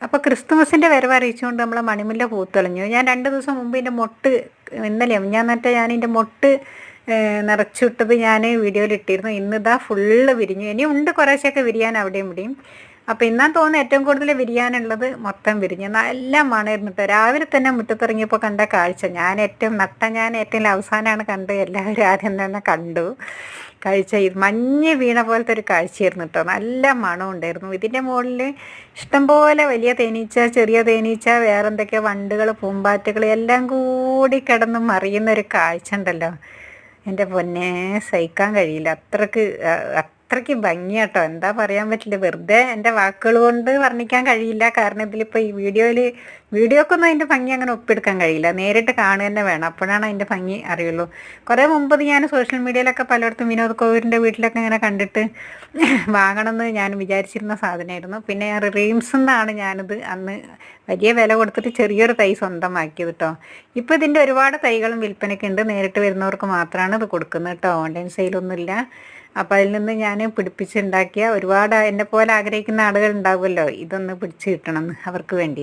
അപ്പോൾ ക്രിസ്തുമസിൻ്റെ വരവ് അറിയിച്ചുകൊണ്ട് നമ്മളെ മണിമുല്ല പൂത്തെളിഞ്ഞു. ഞാൻ 2 ദിവസം മുമ്പ് ഇതിൻ്റെ മൊട്ട് ഇന്നലെയോ ഞാൻ ഇതിൻ്റെ മൊട്ട് നിറച്ചിട്ടത് ഞാൻ വീഡിയോയിൽ ഇട്ടിരുന്നു. ഇന്നിതാ ഫുള്ള് വിരിഞ്ഞു. ഇനിയും ഉണ്ട് കുറേശ്ശൊക്കെ വിരിയാൻ അവിടെയും ഇവിടെയും. അപ്പോൾ ഇന്നാ തോന്നുന്നു ഏറ്റവും കൂടുതൽ വിരിയാനുള്ളത് മൊത്തം വിരിഞ്ഞു. നല്ല മണമായിരുന്നു കേട്ടോ. രാവിലെ തന്നെ മുറ്റത്തിറങ്ങിയപ്പോൾ കണ്ട കാഴ്ച ഞാൻ ഏറ്റവും അവസാനമാണ് കണ്ട്. എല്ലാവരും ആദ്യം തന്നെ കണ്ടു കാഴ്ച. മഞ്ഞ് വീണ പോലത്തെ ഒരു കാഴ്ചയായിരുന്നു കേട്ടോ. നല്ല മണം ഉണ്ടായിരുന്നു. ഇതിൻ്റെ മുകളിൽ ഇഷ്ടംപോലെ വലിയ തേനീച്ച, ചെറിയ തേനീച്ച, വേറെ എന്തൊക്കെയോ വണ്ടുകൾ, പൂമ്പാറ്റകൾ എല്ലാം കൂടി കിടന്ന് മറിയുന്ന ഒരു കാഴ്ച ഉണ്ടല്ലോ. എൻ്റെ പൊന്നെ സഹിക്കാൻ കഴിയില്ല. അത്രയ്ക്ക് ഭംഗിയാട്ടോ. എന്താ പറയാൻ പറ്റില്ല. വെറുതെ എൻ്റെ വാക്കുകൾ കൊണ്ട് വർണ്ണിക്കാൻ കഴിയില്ല. കാരണം ഇതിലിപ്പോൾ ഈ വീഡിയോക്കൊന്നും അതിൻ്റെ ഭംഗി അങ്ങനെ ഒപ്പിയെടുക്കാൻ കഴിയില്ല. നേരിട്ട് കാണുക തന്നെ വേണം. അപ്പോഴാണ് അതിൻ്റെ ഭംഗി അറിയുള്ളൂ. കുറേ മുമ്പ് ഞാൻ സോഷ്യൽ മീഡിയയിലൊക്കെ പലയിടത്തും വിനോദ് കോവിലിൻ്റെ വീട്ടിലൊക്കെ ഇങ്ങനെ കണ്ടിട്ട് വാങ്ങണമെന്ന് ഞാൻ വിചാരിച്ചിരുന്ന സാധനമായിരുന്നു. പിന്നെ റീംസിൽ നിന്നാണ് ഞാനിത് അന്ന് വലിയ വില കൊടുത്തിട്ട് ചെറിയൊരു തൈ സ്വന്തമാക്കിയത് കേട്ടോ. ഇപ്പോൾ ഇതിൻ്റെ ഒരുപാട് തൈകളും വിൽപ്പനയ്ക്കുണ്ട്. നേരിട്ട് വരുന്നവർക്ക് മാത്രമാണ് ഇത് കൊടുക്കുന്നത് കേട്ടോ. ഓൺലൈൻ സെയിലൊന്നുമില്ല. അപ്പോൾ അതിൽ നിന്ന് ഞാൻ പിടിപ്പിച്ചുണ്ടാക്കിയ ഒരുപാട് എന്നെ പോലെ ആഗ്രഹിക്കുന്ന ആളുകൾ ഉണ്ടാവുമല്ലോ, ഇതൊന്ന് പിടിച്ച് കിട്ടണമെന്ന് അവർക്ക് വേണ്ടി.